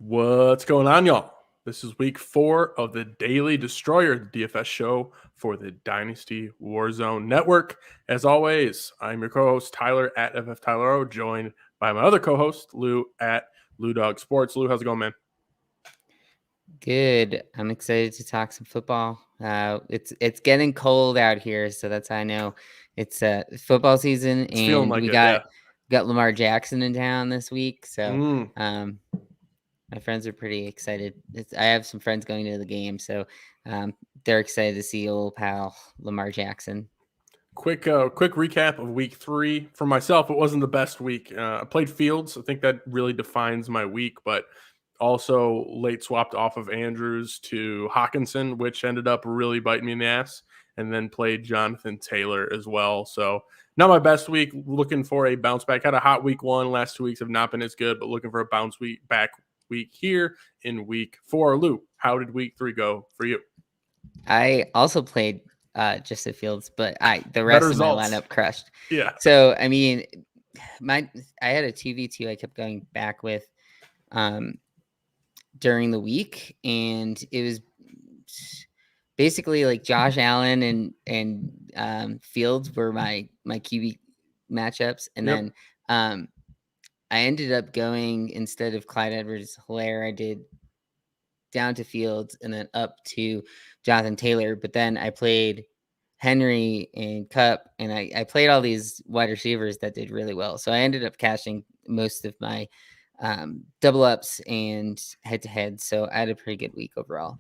What's going on, y'all? This is week 4 of the Daily Destroyer, the DFS show for the Dynasty Warzone Network. As always, I'm your co-host, Tyler at FFTylero, joined by my other co-host, Lou at Lou Dog Sports. Lou, how's it going, man? Good. I'm excited to talk some football. It's getting cold out here, so that's how I know it's football season, It's feeling and like we it, got yeah. Lamar Jackson in town this week. So my friends are pretty excited. I have some friends going to the game, so they're excited to see old pal Lamar Jackson. Quick recap of week 3. For myself, it wasn't the best week. I played Fields. I think that really defines my week, but also late swapped off of Andrews to Hawkinson, which ended up really biting me in the ass, and then played Jonathan Taylor as well. So not my best week. Looking for a bounce back. Had a hot week 1. Last 2 weeks have not been as good, but looking for a bounce back week here in week 4. Lou, how did week 3 go for you? I also played Justin Fields, but the Better rest of results. my lineup crushed. Yeah. So I mean, I had a 2v2 I kept going back with during the week, and it was basically like Josh Allen and Fields were my QB matchups, and then I ended up going, instead of Clyde Edwards-Helaire, I did down to Fields and then up to Jonathan Taylor. But then I played Henry and Cup, and I played all these wide receivers that did really well. So I ended up cashing most of my double ups and head to head. So I had a pretty good week overall.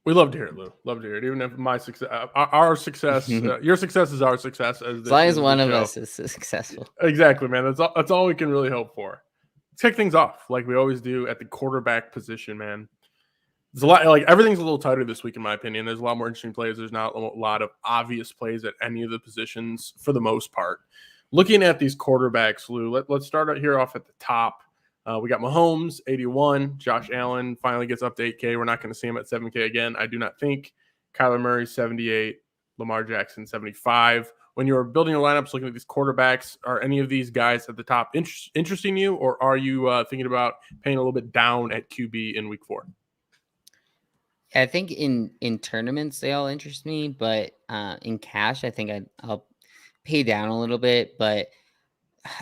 We love to hear it, Lou. Love to hear it. Even if my success, our success, your success is our success. As long as one of us is successful. Exactly, man. That's all we can really hope for. Let's kick things off like we always do at the quarterback position, man. There's a lot, like everything's a little tighter this week, in my opinion. There's a lot more interesting plays. There's not a lot of obvious plays at any of the positions for the most part. Looking at these quarterbacks, Lou, let's start out here off at the top. We got Mahomes, 81. Josh Allen finally gets up to 8K. We're not going to see him at 7K again, I do not think. Kyler Murray, 78. Lamar Jackson, 75. When you're building your lineups, looking at these quarterbacks, are any of these guys at the top interesting you, or are you thinking about paying a little bit down at QB in week 4? I think in tournaments they all interest me, but in cash I think I'll pay down a little bit. But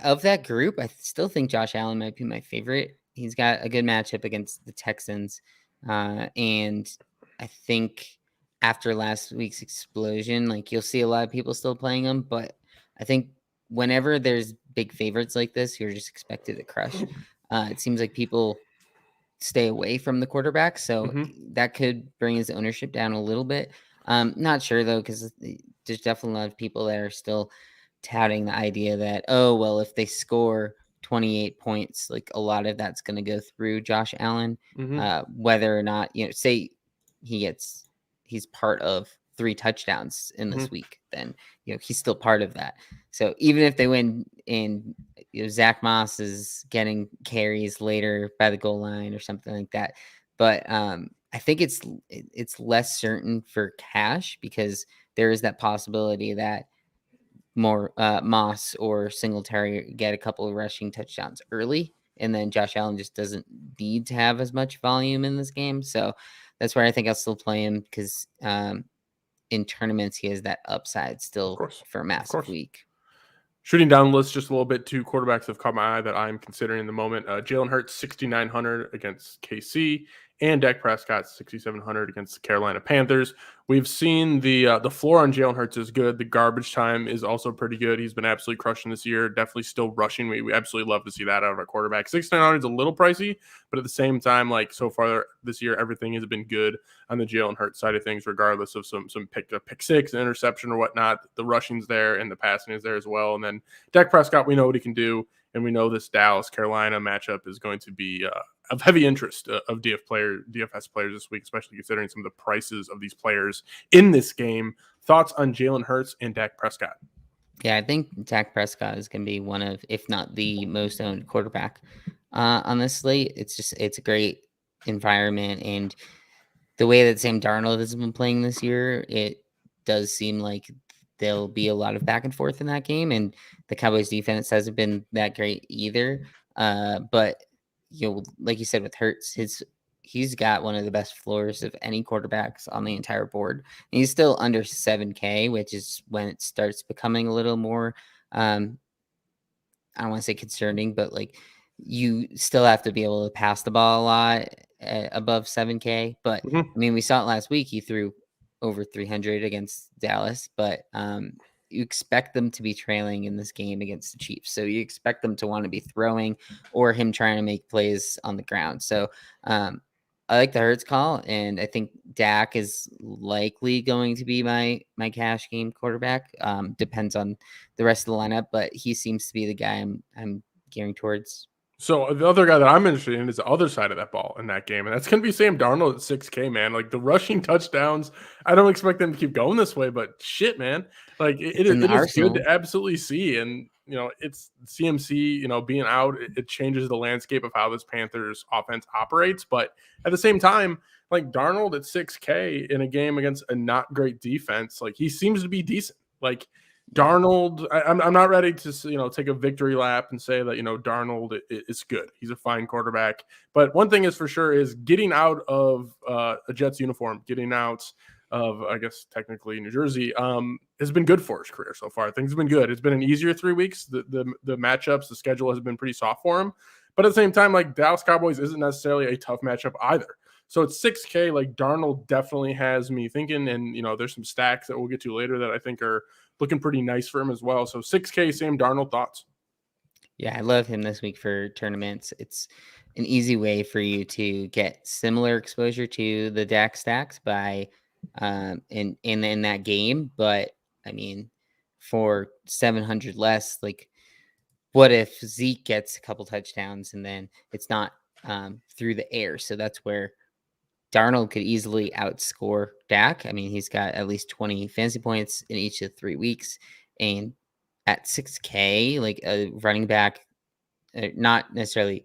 of that group, I still think Josh Allen might be my favorite. He's got a good matchup against the Texans, and I think after last week's explosion, like, you'll see a lot of people still playing him. But I think whenever there's big favorites like this, you're just expected to crush. It seems like people stay away from the quarterback, so that could bring his ownership down a little bit. Not sure though, because there's definitely a lot of people that are still touting the idea that, oh well, if they score 28 points, like, a lot of that's going to go through Josh Allen, whether or not, say he's part of 3 touchdowns in this week, then he's still part of that. So even if they win and Zach Moss is getting carries later by the goal line or something like that, but I think it's less certain for cash, because there is that possibility that more Moss or Singletary get a couple of rushing touchdowns early, and then Josh Allen just doesn't need to have as much volume in this game. So that's where I think I'll still play him, because in tournaments he has that upside still for a massive week. Shooting down the list just a little bit, 2 quarterbacks have caught my eye that I'm considering in the moment. Jalen Hurts, 6,900 against KC, and Dak Prescott, 6,700 against the Carolina Panthers. We've seen the floor on Jalen Hurts is good. The garbage time is also pretty good. He's been absolutely crushing this year. Definitely still rushing. We absolutely love to see that out of our quarterback. 6,900 is a little pricey, but at the same time, like, so far this year, everything has been good on the Jalen Hurts side of things, regardless of some pick 6, an interception or whatnot. The rushing's there and the passing is there as well. And then Dak Prescott, we know what he can do, and we know this Dallas-Carolina matchup is going to be of heavy interest of DFS players this week, especially considering some of the prices of these players in this game. Thoughts on Jalen Hurts and Dak Prescott? Yeah, I think Dak Prescott is going to be one of, if not the most owned quarterback on this slate. It's a great environment, and the way that Sam Darnold has been playing this year, it does seem like there'll be a lot of back and forth in that game, and the Cowboys defense hasn't been that great either. But like you said with Hurts, he's got one of the best floors of any quarterbacks on the entire board. And he's still under 7K, which is when it starts becoming a little more, I don't want to say concerning, but like you still have to be able to pass the ball a lot above 7K. But I mean, we saw it last week. He threw over 300 against Dallas, but you expect them to be trailing in this game against the Chiefs. So you expect them to want to be throwing or him trying to make plays on the ground. So I like the Hurts call, and I think Dak is likely going to be my cash game quarterback. Depends on the rest of the lineup, but he seems to be the guy I'm gearing towards. So the other guy that I'm interested in is the other side of that ball in that game, and that's going to be Sam Darnold at 6K, man. Like the rushing touchdowns, I don't expect them to keep going this way, but shit, man, like it is good to absolutely see. And it's CMC, being out, it changes the landscape of how this Panthers offense operates. But at the same time, like Darnold at 6K in a game against a not great defense, like he seems to be decent. Like Darnold, I'm not ready to take a victory lap and say that Darnold is good. He's a fine quarterback, but one thing is for sure is getting out of a Jets uniform, getting out of I guess technically New Jersey, has been good for his career so far. Things have been good. It's been an easier 3 weeks. The matchups, the schedule has been pretty soft for him, but at the same time, like Dallas Cowboys isn't necessarily a tough matchup either. So it's 6K. Like Darnold definitely has me thinking, and there's some stacks that we'll get to later that I think are looking pretty nice for him as well. So 6K, Sam Darnold, thoughts? Yeah, I love him this week for tournaments. It's an easy way for you to get similar exposure to the Dak stacks by in that game. But I mean, for 700 less, like what if Zeke gets a couple touchdowns and then it's not through the air? So that's where Darnold could easily outscore Dak. I mean, he's got at least 20 fantasy points in each of the 3 weeks. And at 6K, like a running back, not necessarily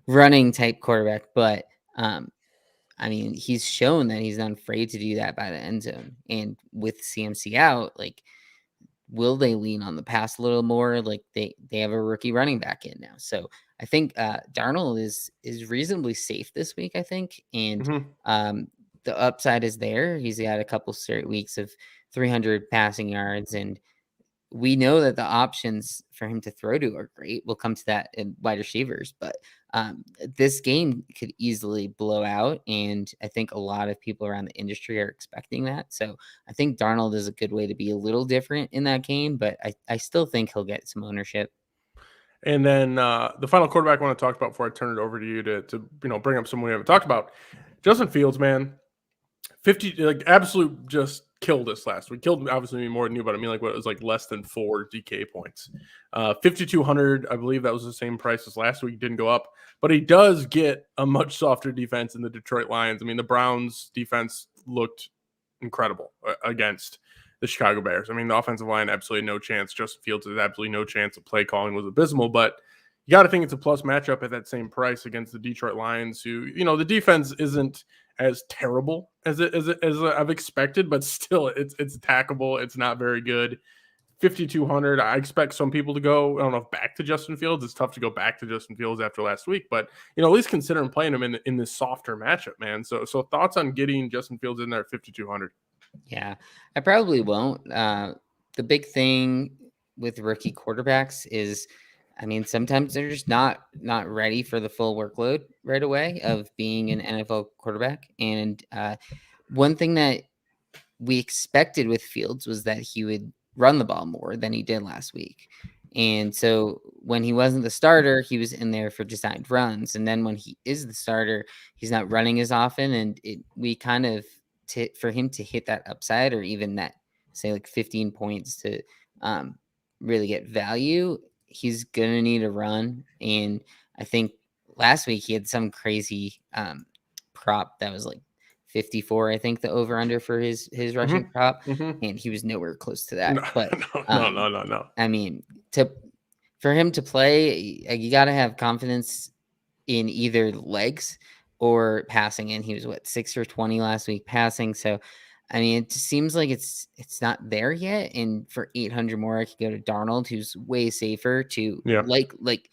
running type quarterback, but I mean, he's shown that he's not afraid to do that by the end zone. And with CMC out, like, will they lean on the pass a little more? Like they have a rookie running back in now. So I think Darnold is reasonably safe this week, I think. And the upside is there. He's got a couple straight weeks of 300 passing yards, and we know that the options for him to throw to are great. We'll come to that in wide receivers, but this game could easily blow out. And I think a lot of people around the industry are expecting that. So I think Darnold is a good way to be a little different in that game, but I still think he'll get some ownership. And then the final quarterback I want to talk about before I turn it over to you to bring up someone we haven't talked about, Justin Fields, man. 50, like absolute just killed us last week. Killed obviously more than you, but I mean, like what it was like less than 4 DK points. 5,200, I believe that was the same price as last week. Didn't go up, but he does get a much softer defense in the Detroit Lions. I mean, the Browns defense looked incredible against the Chicago Bears. I mean, the offensive line, absolutely no chance. Justin Fields has absolutely no chance. The play calling was abysmal, but you got to think it's a plus matchup at that same price against the Detroit Lions, who, the defense isn't as terrible as I've expected, but still it's attackable. It's not very good. 5,200. I expect some people to go, I don't know, back to Justin Fields. It's tough to go back to Justin Fields after last week, but at least considering playing him in this softer matchup, man. So thoughts on getting Justin Fields in there at 5,200? Yeah, I probably won't. The big thing with rookie quarterbacks is, I mean, sometimes they're just not ready for the full workload right away of being an NFL quarterback. And one thing that we expected with Fields was that he would run the ball more than he did last week. And so when he wasn't the starter, he was in there for designed runs. And then when he is the starter, he's not running as often. And we kind of, for him to hit that upside or even that, say, like 15 points to really get value, he's going to need a run. And I think last week he had some crazy prop that was like 54, I think, the over under for his rushing prop, and he was nowhere close to that. No, but no. I mean, for him to play, you got to have confidence in either legs or passing. And he was 6 or 20 last week passing. So I mean, it just seems like it's not there yet. And for 800 more, I could go to Darnold, who's way safer to like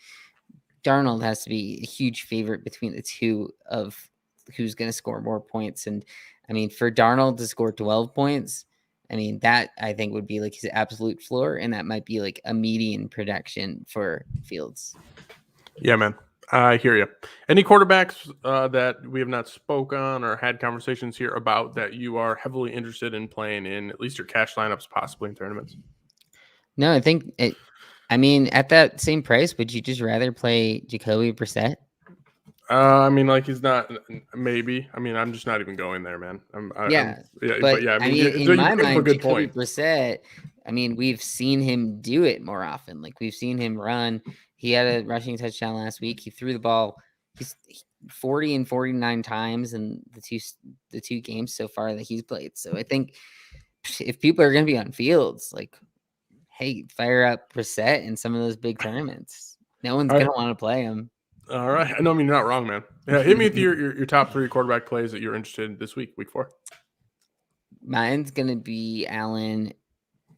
Darnold has to be a huge favorite between the two of who's going to score more points. And I mean, for Darnold to score 12 points, I mean, that I think would be like his absolute floor. And that might be like a median production for Fields. Yeah, man. I hear you. Any quarterbacks that we have not spoke on or had conversations here about that you are heavily interested in playing in at least your cash lineups, possibly in tournaments? No, I think I mean, at that same price, would you just rather play Jacoby Brissett? I mean, like he's not. Maybe. I mean, I'm just not even going there, man. Yeah, but yeah. I mean, in you my bring up a mind, good Jacoby point. Brissett. I mean, we've seen him do it more often. Like we've seen him run. He had a rushing touchdown last week. He threw the ball. He's 40 and 49 times in the two games so far that he's played. So I think if people are going to be on Fields, like, hey, fire up Brissett in some of those big tournaments. No one's going to want to play him. All right. I know. I mean, you're not wrong, man. Yeah, hit me with your top 3 quarterback plays that you're interested in this week, week 4. Mine's going to be Allen,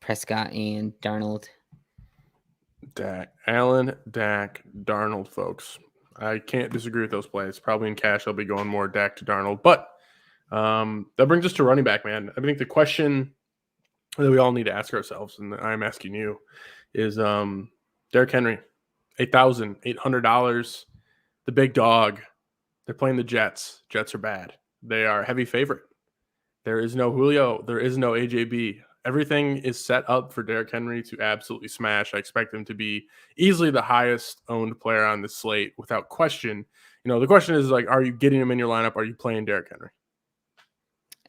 Prescott, and Darnold. Allen, Dak, Darnold, folks. I can't disagree with those plays. Probably in cash, I'll be going more Dak to Darnold. But that brings us to running back, man. I think the question that we all need to ask ourselves, and I'm asking you, is Derrick Henry, $8,800. The big dog. They're playing the Jets. Jets are bad. They are a heavy favorite. There is no Julio. There is no AJB. Everything is set up for Derrick Henry to absolutely smash. I expect him to be easily the highest owned player on the slate without question. You know, the question is like, are you getting him in your lineup? Are you playing Derrick Henry?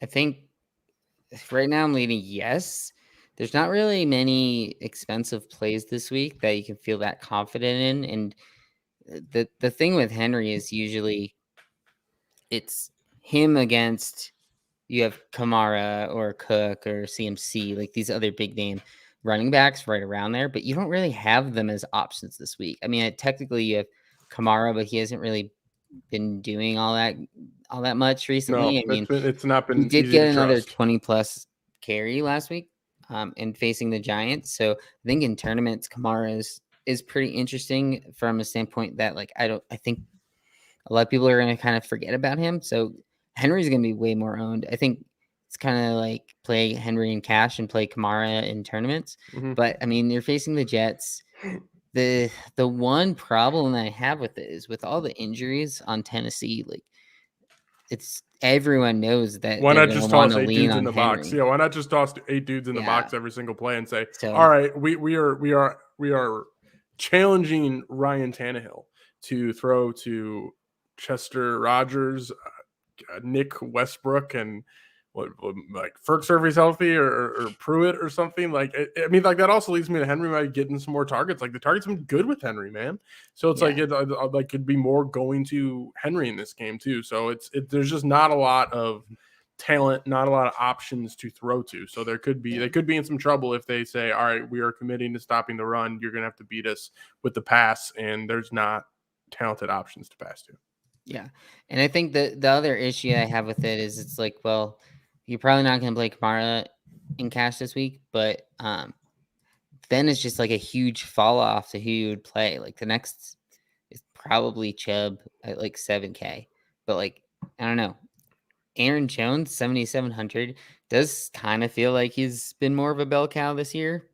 I think right now I'm leaning yes. There's not really many expensive plays this week that you can feel that confident in. And the thing with Henry is usually it's him against you have Kamara or Cook or CMC, like these other big name running backs right around there, but you don't really have them as options this week. I mean, technically you have Kamara, but he hasn't really been doing all that much recently. No, I mean, it's not been he did easy get to another trust. 20 plus carry last week and facing the Giants. So I think in tournaments, Kamara is pretty interesting from a standpoint that like I think a lot of people are going to kind of forget about him. So Henry's going to be way more owned. I think it's kind of like play Henry in cash and play Kamara in tournaments. Mm-hmm. But I mean, you're facing the Jets. The one problem that I have with it is with all the injuries on Tennessee, like it's everyone knows that Why they're not going to just want toss to 8 lean dudes in on the box? Henry. Yeah, why not just toss 8 dudes in the Yeah. box every single play and say, So, all right, we are challenging Ryan Tannehill to throw to Chester Rogers, Nick Westbrook, and what like Ferk's if he's healthy or Pruitt or something. Like I mean, like that also leads me to Henry might getting some more targets. Like the targets have been good with Henry, man. So it's like like could be more going to Henry in this game too. So there's just not a lot of talent, not a lot of options to throw to. So they could be in some trouble if they say, all right, we are committing to stopping the run. You're gonna have to beat us with the pass, and there's not talented options to pass to. Yeah. And I think the other issue I have with it is it's like, well, you're probably not going to play Kamara in cash this week, but then it's just like a huge fall off to who you would play. Like the next is probably Chubb at like 7K. But like, I don't know. Aaron Jones, 7,700, does kind of feel like he's been more of a bell cow this year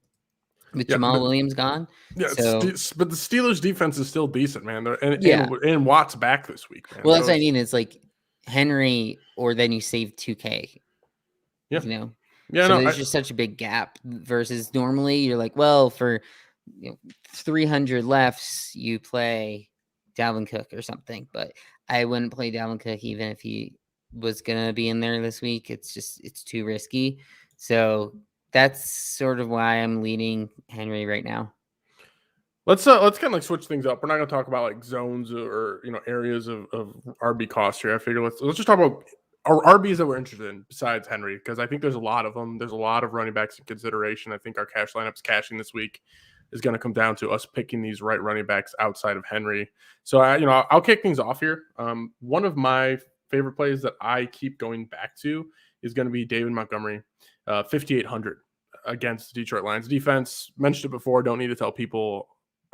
with Jamal Williams gone. Yeah, so, but the Steelers' defense is still decent, man. And Watt's back this week, man. Well, that's what I mean. It's like Henry, or then you save 2K. Yeah. You know? Yeah, so there's just such a big gap versus normally you're like, well, for 300 lefts, you play Dalvin Cook or something. But I wouldn't play Dalvin Cook even if he was going to be in there this week. It's too risky. So that's sort of why I'm leading Henry right now. Let's kind of like switch things up. We're not going to talk about like zones or areas of RB cost here. I figure let's just talk about our RBs that we're interested in besides Henry, because I think there's a lot of them. There's a lot of running backs in consideration. I think our cash lineups cashing this week is going to come down to us picking these right running backs outside of Henry. So I'll kick things off here. One of my favorite plays that I keep going back to is going to be David Montgomery, 5,800 against the Detroit Lions defense. Mentioned it before. Don't need to tell people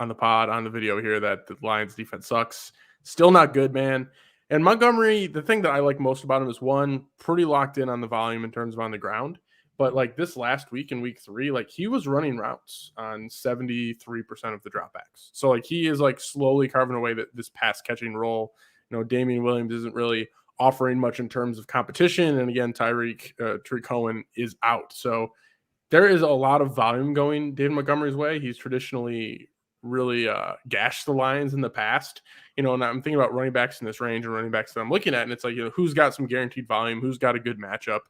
on the pod, on the video here, that the Lions defense sucks. Still not good, man. And Montgomery, the thing that I like most about him is, one, pretty locked in on the volume in terms of on the ground. But like this last week in week 3, like he was running routes on 73% of the dropbacks. So like he is like slowly carving away this pass catching role. Damian Williams isn't really offering much in terms of competition. And again, Tariq Cohen is out. So there is a lot of volume going David Montgomery's way. He's traditionally really gashed the Lions in the past. And I'm thinking about running backs in this range and running backs that I'm looking at. And it's like, who's got some guaranteed volume? Who's got a good matchup?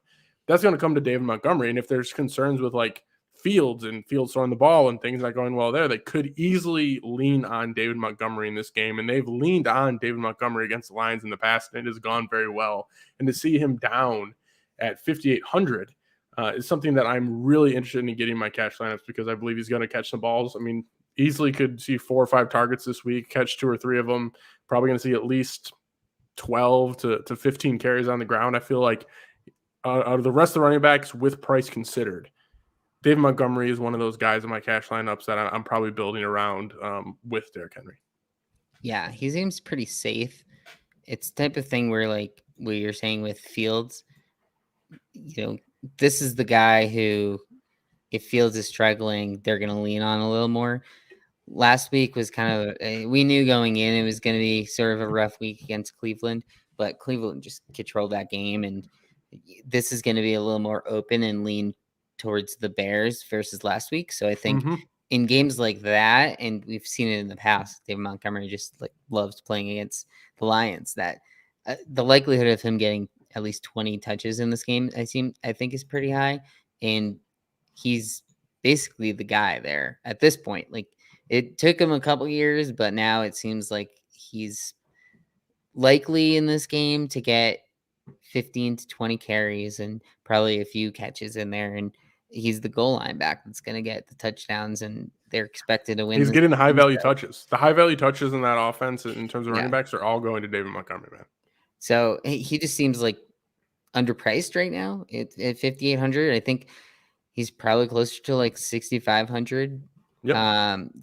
That's going to come to David Montgomery. And if there's concerns with like Fields throwing the ball and things not going well there, they could easily lean on David Montgomery in this game. And they've leaned on David Montgomery against the Lions in the past, and it has gone very well. And to see him down at 5,800 is something that I'm really interested in getting my cash lineups, because I believe he's going to catch some balls. I mean, easily could see 4 or 5 targets this week, catch 2 or 3 of them. Probably going to see at least 12 to 15 carries on the ground. I feel like out of the rest of the running backs with price considered, David Montgomery is one of those guys in my cash lineups that I'm probably building around with Derrick Henry. Yeah, he seems pretty safe. It's the type of thing where, like what you're saying with Fields, this is the guy who, if Fields is struggling, they're going to lean on a little more. Last week was kind of, we knew going in it was going to be sort of a rough week against Cleveland, but Cleveland just controlled that game. And this is going to be a little more open and lean towards the Bears versus last week. So I think in games like that, and we've seen it in the past, David Montgomery just like loves playing against the Lions, that the likelihood of him getting at least 20 touches in this game, I think is pretty high. And he's basically the guy there at this point. Like, it took him a couple years, but now it seems like he's likely in this game to get 15 to 20 carries and probably a few catches in there. And he's the goal line back that's going to get the touchdowns, and they're expected to win. He's getting the high value touches. The high value touches in that offense in terms of running backs are all going to David Montgomery, man. So he just seems like underpriced right now at 5,800. I think he's probably closer to like 6,500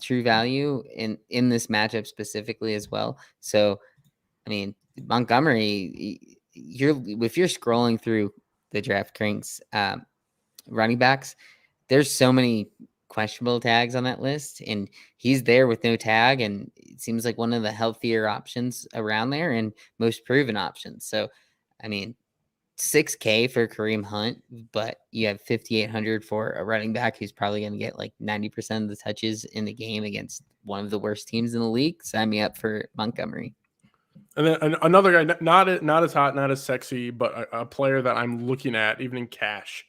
true value in this matchup specifically as well. So, I mean, Montgomery, if you're scrolling through the DraftKings running backs, there's so many questionable tags on that list, and he's there with no tag, and it seems like one of the healthier options around there and most proven options. So, I mean, $6K for Kareem Hunt, but you have 5,800 for a running back who's probably going to get like 90% of the touches in the game against one of the worst teams in the league. Sign me up for Montgomery. And then another guy, not as hot, not as sexy, but a player that I'm looking at, even in cash,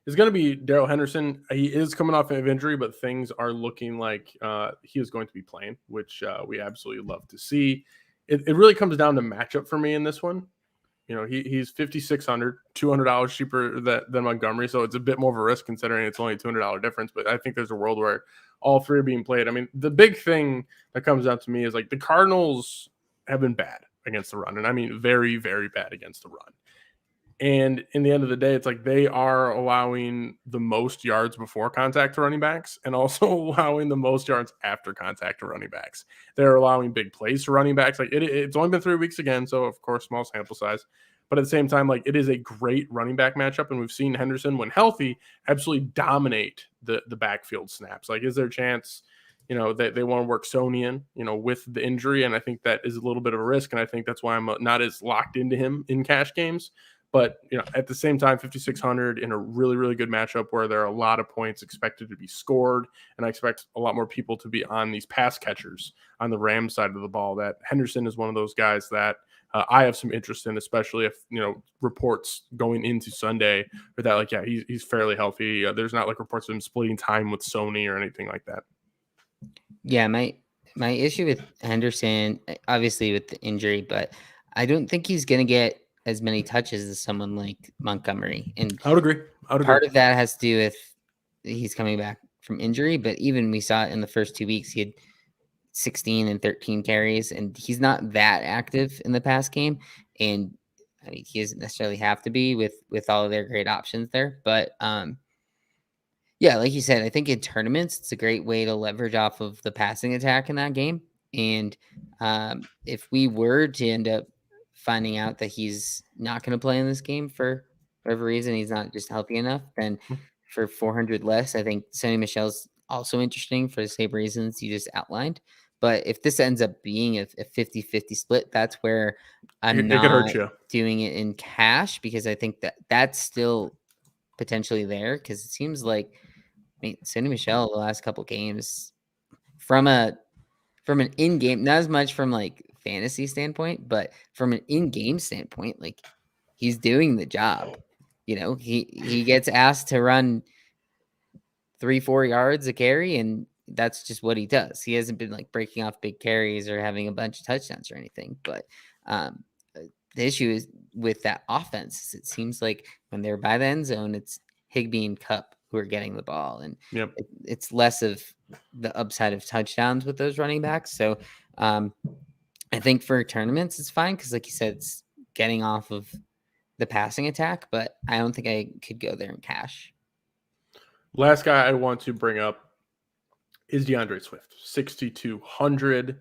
is going to be Daryl Henderson. He is coming off of injury, but things are looking like he is going to be playing, which we absolutely love to see. It really comes down to matchup for me in this one. He's $5,600, $200 cheaper than Montgomery, so it's a bit more of a risk considering it's only a $200 difference. But I think there's a world where all three are being played. I mean, the big thing that comes out to me is like the Cardinals have been bad against the run, and I mean very, very bad against the run. And in the end of the day, it's like they are allowing the most yards before contact to running backs and also allowing the most yards after contact to running backs. They're allowing big plays to running backs. Like it's only been 3 weeks again, so of course, small sample size. But at the same time, like it is a great running back matchup, and we've seen Henderson, when healthy, absolutely dominate the backfield snaps. Like, is there a chance, they want to work Sony in, with the injury? And I think that is a little bit of a risk, and I think that's why I'm not as locked into him in cash games. But, at the same time, 5,600 in a really, really good matchup where there are a lot of points expected to be scored. And I expect a lot more people to be on these pass catchers on the Rams side of the ball. That Henderson is one of those guys that I have some interest in, especially if, reports going into Sunday or that, like, yeah, he's fairly healthy. There's not like reports of him splitting time with Sony or anything like that. Yeah, my issue with Henderson, obviously with the injury, but I don't think he's going to get as many touches as someone like Montgomery. And I would agree. Part of that has to do with he's coming back from injury, but even we saw it in the first 2 weeks, he had 16 and 13 carries, and he's not that active in the pass game. And I mean, he doesn't necessarily have to be with all of their great options there, but Yeah, like you said, I think in tournaments, it's a great way to leverage off of the passing attack in that game. And if we were to end up finding out that he's not going to play in this game for whatever reason, he's not just healthy enough, then for 400 less, I think Sonny Michel's also interesting for the same reasons you just outlined. But if this ends up being a 50-50 split, that's where I'm It could hurt not you. doing it in cash, because I think that that's still potentially there, because it seems like, I mean, Sonny Michel the last couple games from an in-game, not as much from like fantasy standpoint, but from an in-game standpoint, like he's doing the job. You know, he gets asked to run 3-4 yards a carry, and that's just what he does. He hasn't been like breaking off big carries or having a bunch of touchdowns or anything. But the issue is with that offense is it seems like when they're by the end zone, it's Higby and Cup who are getting the ball, and it's less of the upside of touchdowns with those running backs. So I think for tournaments it's fine, because like you said, it's getting off of the passing attack, but I don't think I could go there in cash. Last guy I want to bring up is Deandre Swift, 6,200.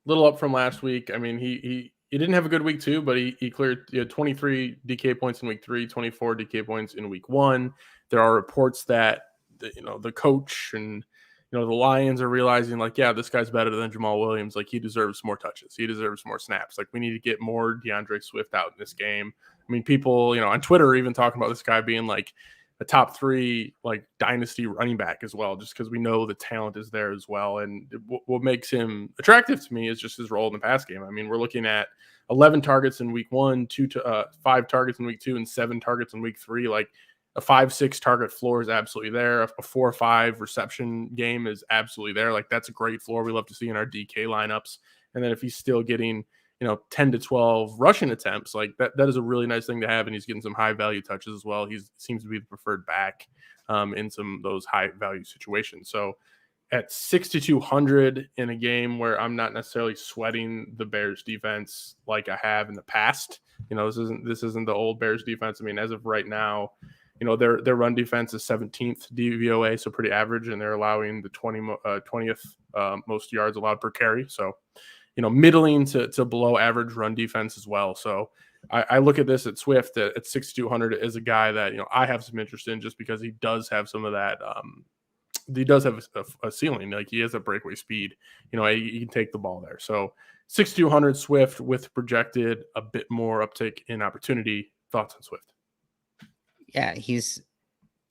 Little up from last week. I mean, he didn't have a good week 2, but he cleared 23 DK points in week 3, 24 DK points in week 1. There are reports that the coach and the Lions are realizing, like, yeah, this guy's better than Jamal Williams. Like, he deserves more touches. He deserves more snaps. Like, we need to get more Deandre Swift out in this game. I mean, people, on Twitter are even talking about this guy being like a top 3 like dynasty running back as well, just because we know the talent is there as well. And what makes him attractive to me is just his role in the pass game. I mean, we're looking at 11 targets in week 1, 5 targets in week 2, and 7 targets in week 3. Like, a 5-6 target floor is absolutely there. A 4-5 reception game is absolutely there. Like, that's a great floor we love to see in our DK lineups. And then if he's still getting 10 to 12 rushing attempts, like that is a really nice thing to have. And he's getting some high value touches as well. He seems to be the preferred back in some of those high value situations. So at 6,200 in a game where I'm not necessarily sweating the Bears defense like I have in the past, this isn't the old Bears defense. I mean, as of right now, their run defense is 17th DVOA, so pretty average, and they're allowing the 20th most yards allowed per carry. So, middling to below average run defense as well. So I look at this at Swift at 6,200 as a guy that, I have some interest in, just because he does have some of that. He does have a ceiling. Like, he has a breakaway speed. He can take the ball there. So 6,200 Swift with projected a bit more uptick in opportunity. Thoughts on Swift? Yeah,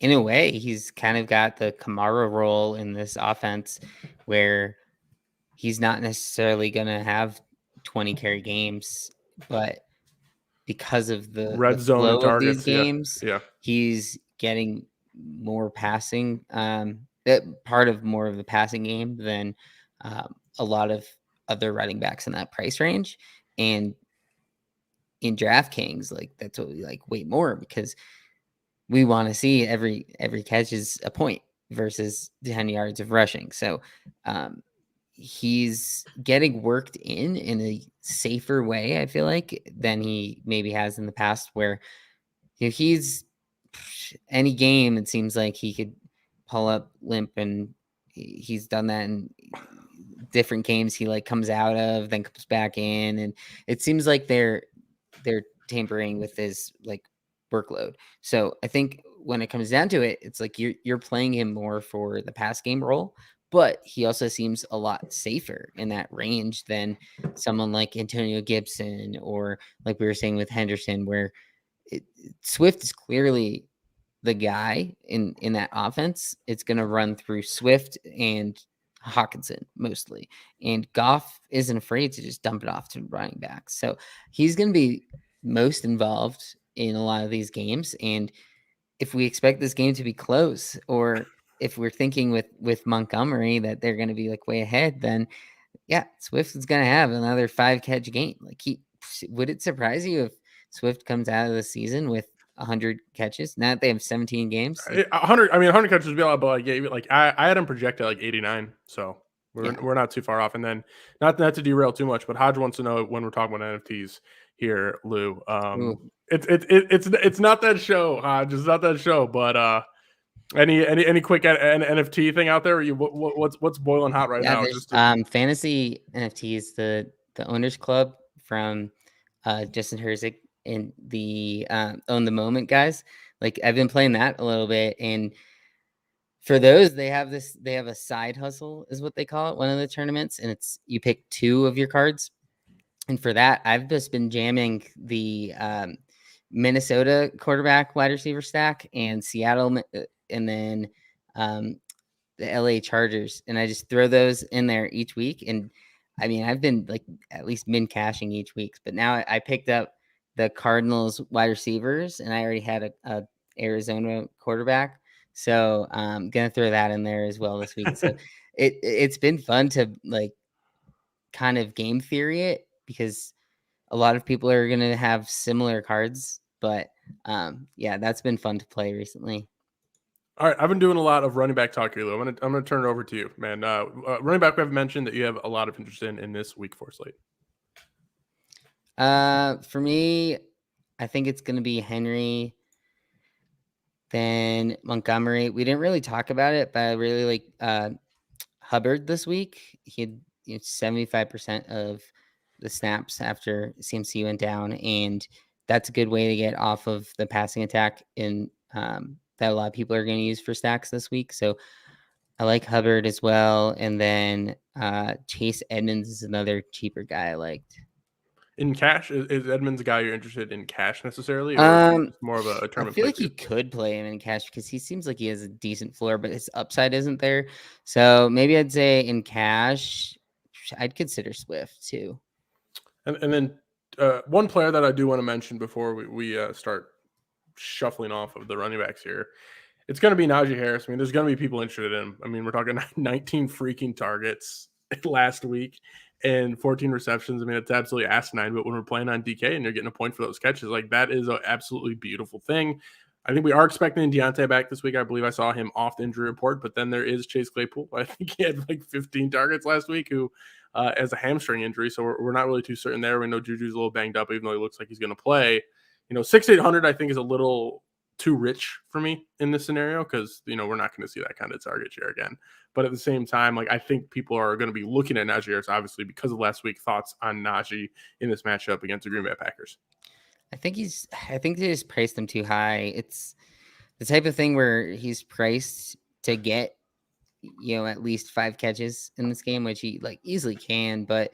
in a way, he's kind of got the Kamara role in this offense, where he's not necessarily going to have 20 carry games, but because of the red zone flow and targets, of these games, he's getting more passing, part of more of the passing game than a lot of other running backs in that price range. And in DraftKings, like, that's what we like way more, because we want to see every catch is a point versus 10 yards of rushing. So he's getting worked in a safer way, I feel like, than he maybe has in the past, where he's any game, it seems like he could pull up limp, and he's done that in different games. He like comes out of, then comes back in, and it seems like they're tampering with his like workload. So I think when it comes down to it, it's like you're playing him more for the pass game role, but he also seems a lot safer in that range than someone like Antonio Gibson, or like we were saying with Henderson, where Swift is clearly the guy in that offense. It's going to run through Swift and Hawkinson mostly, and Goff isn't afraid to just dump it off to running backs. So he's going to be most involved in a lot of these games. And if we expect this game to be close, or if we're thinking with Montgomery that they're going to be like way ahead, then yeah, Swift is going to have another 5 catch game. Like, would it surprise you if Swift comes out of the season with 100 catches? Now that they have 17 games, 100. I mean, 100 catches would be a lot, but I had him projected like 89, so we're not too far off. And then not to derail too much, but Hodge wants to know when we're talking about NFTs here, Lou. It's not that show, Hodge. It's not that show, but Any quick NFT thing out there? Or what's boiling hot right now? There's fantasy NFTs. The owners club from Justin Herzig and the Own the Moment guys. Like I've been playing that a little bit, and for those they have a side hustle is what they call it, one of the tournaments, and it's you pick 2 of your cards. And for that, I've just been jamming the Minnesota quarterback wide receiver stack and Seattle, and then the LA Chargers. And I just throw those in there each week. And I mean, I've been like at least min cashing each week, but now I picked up the Cardinals wide receivers and I already had a Arizona quarterback. So I'm going to throw that in there as well this week. So it's been fun to like kind of game theory it because a lot of people are going to have similar cards, but yeah, that's been fun to play recently. All right, I've been doing a lot of running back talk here, Lou. I'm gonna turn it over to you, man. Running back, we have mentioned that you have a lot of interest in this week 4 slate. For me, I think it's going to be Henry, then Montgomery. We didn't really talk about it, but I really like Hubbard this week. He had 75% of the snaps after CMC went down, and that's a good way to get off of the passing attack in that a lot of people are going to use for stacks this week. So I like Hubbard as well. And then Chase Edmonds is another cheaper guy I liked. In cash, is Edmonds a guy you're interested in cash necessarily, or more of a tournament? I feel like you could play him in cash because he seems like he has a decent floor, but his upside isn't there. So maybe I'd say in cash, I'd consider Swift too. And then one player that I do want to mention before we start shuffling off of the running backs here, it's going to be Najee Harris. I mean, there's going to be people interested in him. I mean, we're talking 19 freaking targets last week and 14 receptions. I mean, it's absolutely asinine. But when we're playing on DK and you're getting a point for those catches, like that is an absolutely beautiful thing. I think we are expecting Deontay back this week. I believe I saw him off the injury report, but then there is Chase Claypool. I think he had like 15 targets last week who has a hamstring injury. So we're not really too certain there. We know Juju's a little banged up, even though he looks like he's going to play. 6,800 I think is a little too rich for me in this scenario because, we're not going to see that kind of target share again. But at the same time, like I think people are going to be looking at Najee Harris, obviously, because of last week. Thoughts on Najee in this matchup against the Green Bay Packers? I think they just priced him too high. It's the type of thing where he's priced to get, at least 5 catches in this game, which he like easily can, but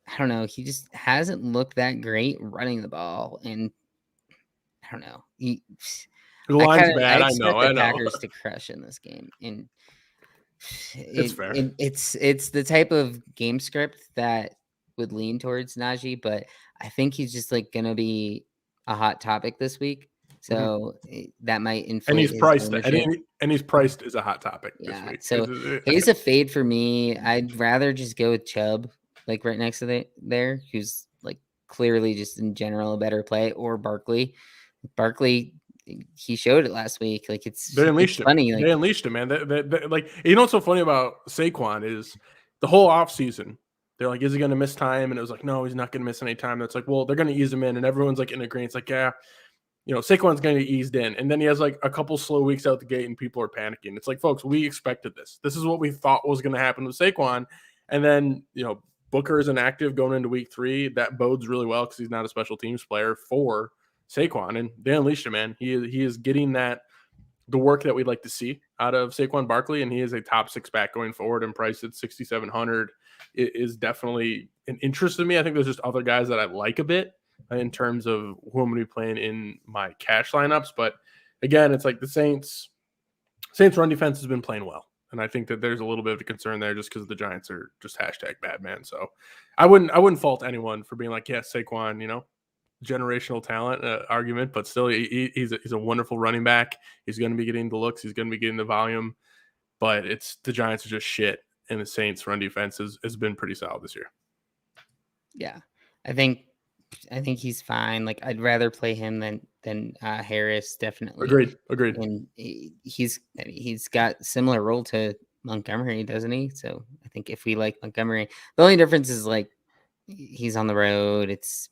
I don't know. He just hasn't looked that great running the ball. And I don't know. The line's bad. I know. Packers to crush in this game. And it's fair. It's the type of game script that would lean towards Najee, but I think he's just like going to be a hot topic this week. So that might inflate. And he's priced, and he's priced as a hot topic this week. So he's a fade for me. I'd rather just go with Chubb, like right next to there, who's like clearly just in general a better play, or Barkley. Barkley, he showed it last week. Like they unleashed him. Funny, like, they unleashed him, man. Like what's so funny about Saquon is the whole offseason, they're like, is he going to miss time? And it was like, no, he's not going to miss any time. That's like, well, they're going to ease him in, and everyone's like in agreement. It's like, yeah, Saquon's going to get eased in, and then he has like a couple slow weeks out the gate, and people are panicking. It's like, folks, we expected this. This is what we thought was going to happen with Saquon, and then Booker is inactive going into week 3. That bodes really well because he's not a special teams player for Saquon, and they unleashed him, man. He is getting the work that we'd like to see out of Saquon Barkley, and he is a top 6 back going forward, and priced at 6,700 is definitely an interest in me. I think there's just other guys that I like a bit in terms of who I'm going to be playing in my cash lineups. But again, it's like the Saints run defense has been playing well. And I think that there's a little bit of a concern there just because the Giants are just #bad man. So I wouldn't fault anyone for being like, yeah, Saquon, generational talent argument, but still he's a wonderful running back. He's going to be getting the looks. He's going to be getting the volume, but the Giants are just shit. And the Saints run defense has been pretty solid this year. Yeah. I think he's fine. Like I'd rather play him than Harris. Definitely. Agreed. And he's got similar role to Montgomery, doesn't he? So I think if we like Montgomery, the only difference is like he's on the road. It's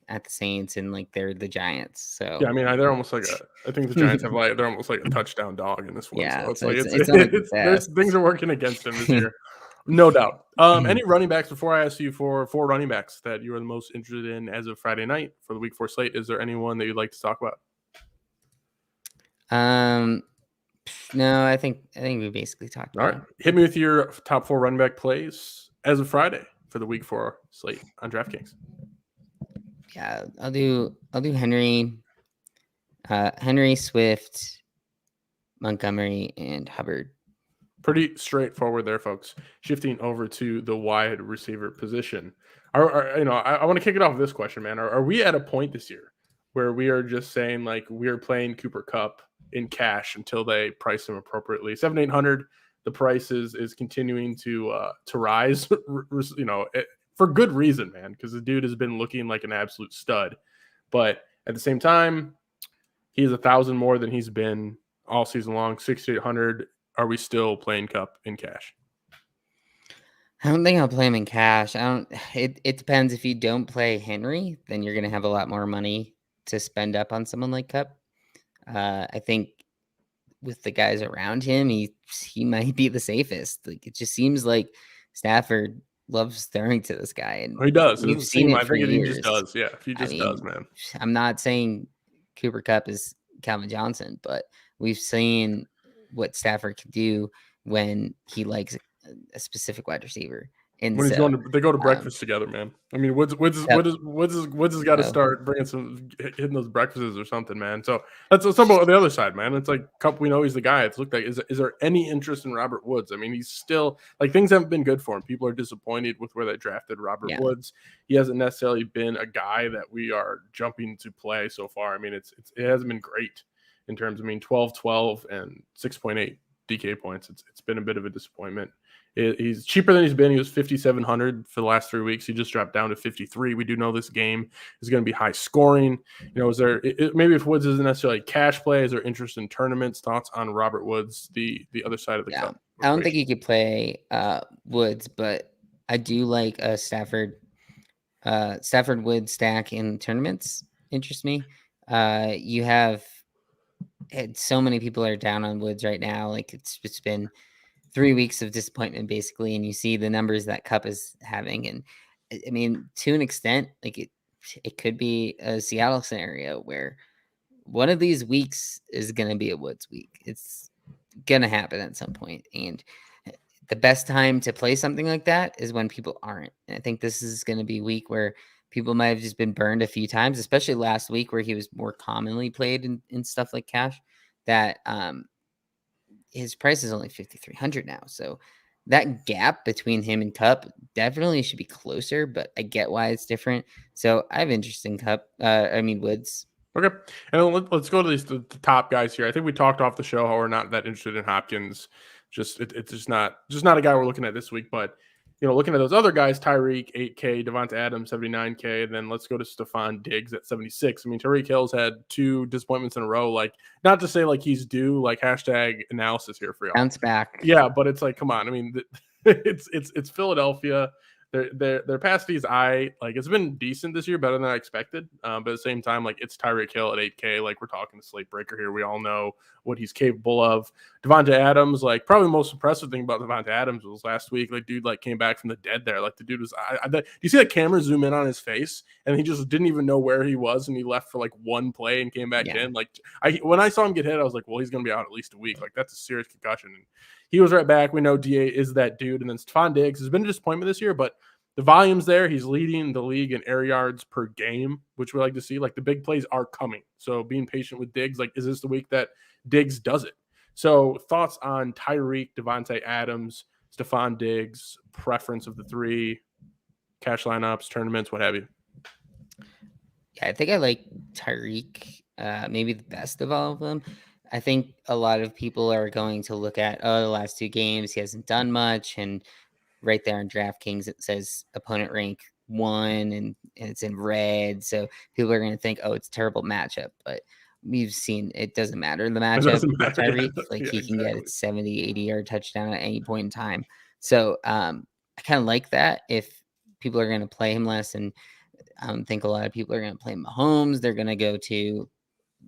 at the Saints, and like they're the Giants. So Yeah, I mean, they're almost like I think the Giants have they're almost like a touchdown dog in this one. yeah, So it's so like it's not like the there's best. things are working against him this year, no doubt. Any running backs before I ask you for 4 running backs that you are the most interested in as of Friday night for the Week 4 slate? Is there anyone that you'd like to talk about? No, I think we basically talked All about right, it. hit me with your top 4 running back plays as of Friday for the Week 4 slate on DraftKings. Yeah, I'll do Henry, Swift, Montgomery, and Hubbard. Pretty straightforward there, folks. Shifting over to the wide receiver position. I want to kick it off with this question, man. Are we at a point this year where we are just saying like we're playing Cooper Kupp in cash until they price him appropriately? 7,800. The price is continuing to rise. For good reason, man, because the dude has been looking like an absolute stud. But at the same time, he's 1,000 more than he's been all season long. 6,800. Are we still playing Kupp in cash? I don't think I'll play him in cash. It depends. If you don't play Henry, then you're gonna have a lot more money to spend up on someone like Kupp. I think with the guys around him, he might be the safest. Like it just seems like Stafford loves throwing to this guy, and He does. It we've doesn't seen seem. it I for think he years. just does. Yeah, he just does, mean, man. I'm not saying Cooper Kupp is Calvin Johnson, but we've seen what Stafford can do when he likes a specific wide receiver. And When he's so, they go to breakfast together, man. I mean, Woods has got to start bringing hitting those breakfasts or something, man. So that's something on the other side, man. It's like Kupp, we know he's the guy. It's looked like is there any interest in Robert Woods? I mean, he's still like things haven't been good for him. People are disappointed with where they drafted Robert Woods. He hasn't necessarily been a guy that we are jumping to play so far. I mean, it hasn't been great in terms. I mean, 12, and 6.8 DK points. It's been a bit of a disappointment. He's cheaper than he's been. He was 5,700 for the last 3 weeks. He just dropped down to 53. We do know this game is going to be high scoring. Is there maybe if Woods isn't necessarily a cash play, is there interest in tournaments? Thoughts on Robert Woods, the other side of the cup? I don't think you could play Woods, but I do like a Stafford Woods stack in tournaments. Interests me. You have had so many people are down on Woods right now. Like it's been 3 weeks of disappointment basically, and you see the numbers that Kupp is having, and I mean to an extent, like it could be a Seattle scenario where one of these weeks is going to be a Woods week. It's going to happen at some point, and the best time to play something like that is when people aren't. And I think this is going to be a week where people might have just been burned a few times, especially last week where he was more commonly played in stuff like cash. That his price is only 5,300 now. So that gap between him and Kupp definitely should be closer, but I get why it's different. So I have interest in Woods. Okay. And let's go to the top guys here. I think we talked off the show how we're not that interested in Hopkins. It's just not a guy we're looking at this week, but looking at those other guys, Tyreek, 8K, Devonta Adams, 79K, then let's go to Stephon Diggs at 76. I mean, Tyreek Hill's had 2 disappointments in a row. Like, not to say like he's due, like hashtag analysis here for y'all. Bounce back. Yeah, but it's like, come on. I mean, it's Philadelphia. Their pass fees, it's been decent this year, better than I expected. But at the same time, like it's Tyreek Hill at 8K. Like we're talking the slate breaker here. We all know what he's capable of. Devonta Adams, like probably the most impressive thing about Devonta Adams was last week. Like dude, like came back from the dead there. Like the dude was. Do you see that camera zoom in on his face? And he just didn't even know where he was, and he left for like one play and came back in. Like when I saw him get hit, I was like, well, he's gonna be out at least a week. Like that's a serious concussion. And he was right back. We know DA is that dude. And then Stephon Diggs has been a disappointment this year, but the volume's there. He's leading the league in air yards per game, which we like to see. Like the big plays are coming. So being patient with Diggs, like, is this the week that Diggs does it? So thoughts on Tyreek, Devonta Adams, Stephon Diggs, preference of the 3, cash lineups, tournaments, what have you? Yeah, I think I like Tyreek, maybe the best of all of them. I think a lot of people are going to look at, the last 2 games, he hasn't done much. And right there on DraftKings, it says opponent rank 1 and it's in red. So people are going to think, oh, it's a terrible matchup. But we've seen it doesn't matter the matchup with Tyreek. Like he can get a 70, 80-yard touchdown at any point in time. So I kind of like that if people are going to play him less. And think a lot of people are going to play Mahomes. They're going to go to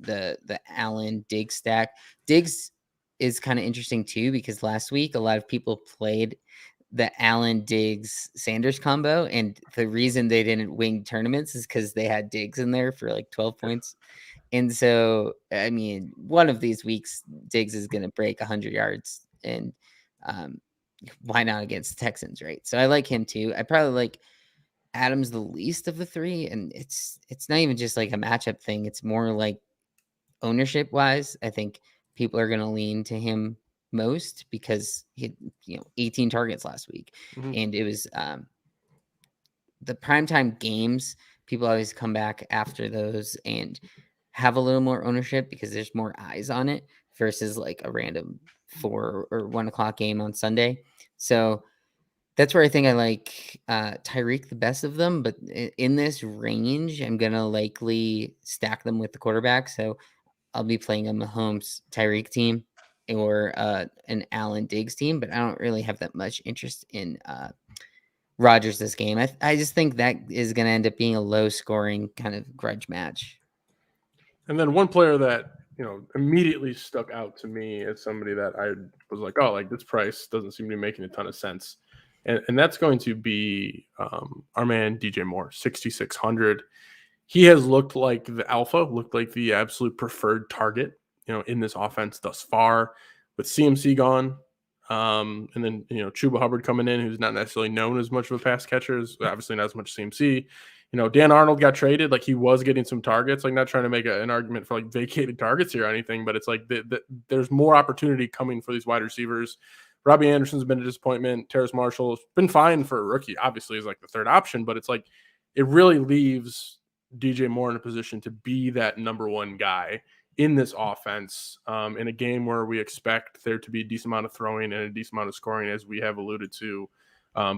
the Allen Diggs stack. Diggs is kind of interesting too, because last week a lot of people played the Allen Diggs Sanders combo, and the reason they didn't win tournaments is because they had Diggs in there for like 12 points. And so, I mean, one of these weeks, Diggs is going to break 100 yards, and why not against the Texans, right? So I like him too. I probably like Adams the least of the three, and it's not even just like a matchup thing. It's more like ownership wise. I think people are going to lean to him most because he had 18 targets last week, and it was the primetime games. People always come back after those and have a little more ownership because there's more eyes on it versus like a random 4 or 1 o'clock game on Sunday. So that's where I think I like Tyreek the best of them. But in this range, I'm going to likely stack them with the quarterback. So I'll be playing a Mahomes Tyreek team or an Allen Diggs team. But I don't really have that much interest in Rodgers this game. I just think that is going to end up being a low scoring kind of grudge match. And then one player that immediately stuck out to me as somebody that I was like, oh, like this price doesn't seem to be making a ton of sense, and that's going to be our man DJ Moore, 6,600. He has looked like the alpha, looked like the absolute preferred target, in this offense thus far, with CMC gone. And then, Chuba Hubbard coming in, who's not necessarily known as much of a pass catcher, as obviously not as much CMC. Dan Arnold got traded. Like, he was getting some targets, like not trying to make an argument for like vacated targets here or anything, but it's like there's more opportunity coming for these wide receivers. Robbie Anderson's been a disappointment. Terrace Marshall's been fine for a rookie, obviously, is like the third option, but it's like it really leaves DJ Moore in a position to be that number one guy in this offense, in a game where we expect there to be a decent amount of throwing and a decent amount of scoring, as we have alluded to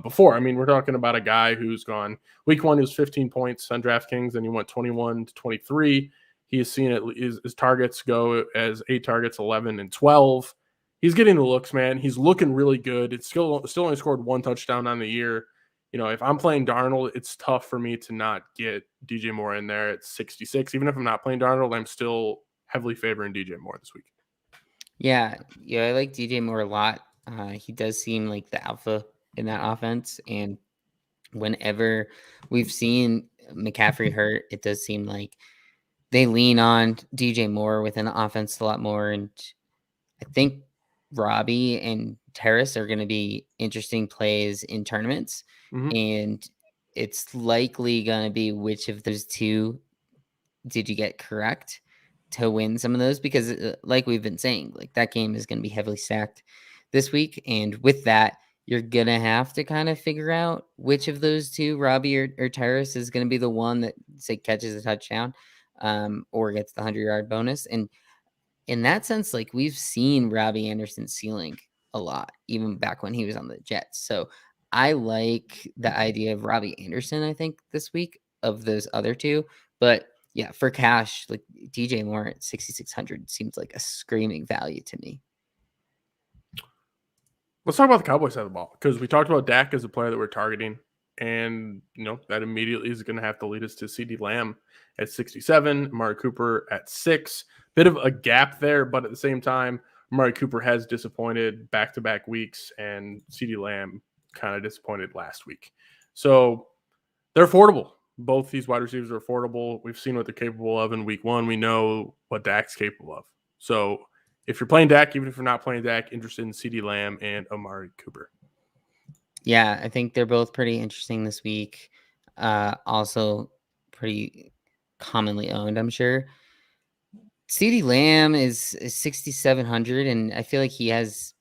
before. I mean, we're talking about a guy who's gone week 1, he was 15 points on DraftKings, and he went 21 to 23. He has seen his targets go as 8 targets, 11 and 12. He's getting the looks, man. He's looking really good. It's still only scored 1 touchdown on the year. If I'm playing Darnold, it's tough for me to not get DJ Moore in there at 66. Even if I'm not playing Darnold, I'm still heavily favoring DJ Moore this week. Yeah, I like DJ Moore a lot. He does seem like the alpha in that offense, and whenever we've seen McCaffrey hurt, it does seem like they lean on DJ Moore within the offense a lot more. And I think Robbie and Terrace are going to be interesting plays in tournaments. And it's likely going to be which of those two did you get correct to win some of those, because like we've been saying, like that game is going to be heavily stacked this week. And with that, you're going to have to kind of figure out which of those two, Robbie or Terrace, is going to be the one that, say, catches a touchdown or gets the 100-yard bonus. And in that sense, like we've seen Robbie Anderson ceiling a lot, even back when he was on the Jets. So I like the idea of Robbie Anderson, I think, this week of those other two. But yeah, for cash, like DJ Moore at 6,600 seems like a screaming value to me. Let's talk about the Cowboys side of the ball, because we talked about Dak as a player that we're targeting, and that immediately is going to have to lead us to CeeDee Lamb at 67, Amari Cooper at 6. Bit of a gap there, but at the same time, Amari Cooper has disappointed back-to-back weeks, and CeeDee Lamb kind of disappointed last week. So they're affordable. Both these wide receivers are affordable. We've seen what they're capable of in week 1. We know what Dak's capable of. So if you're playing Dak, even if you're not playing Dak, interested in CeeDee Lamb and Amari Cooper. Yeah, I think they're both pretty interesting this week. Also pretty commonly owned, I'm sure. CeeDee Lamb is 6,700, and I feel like he has,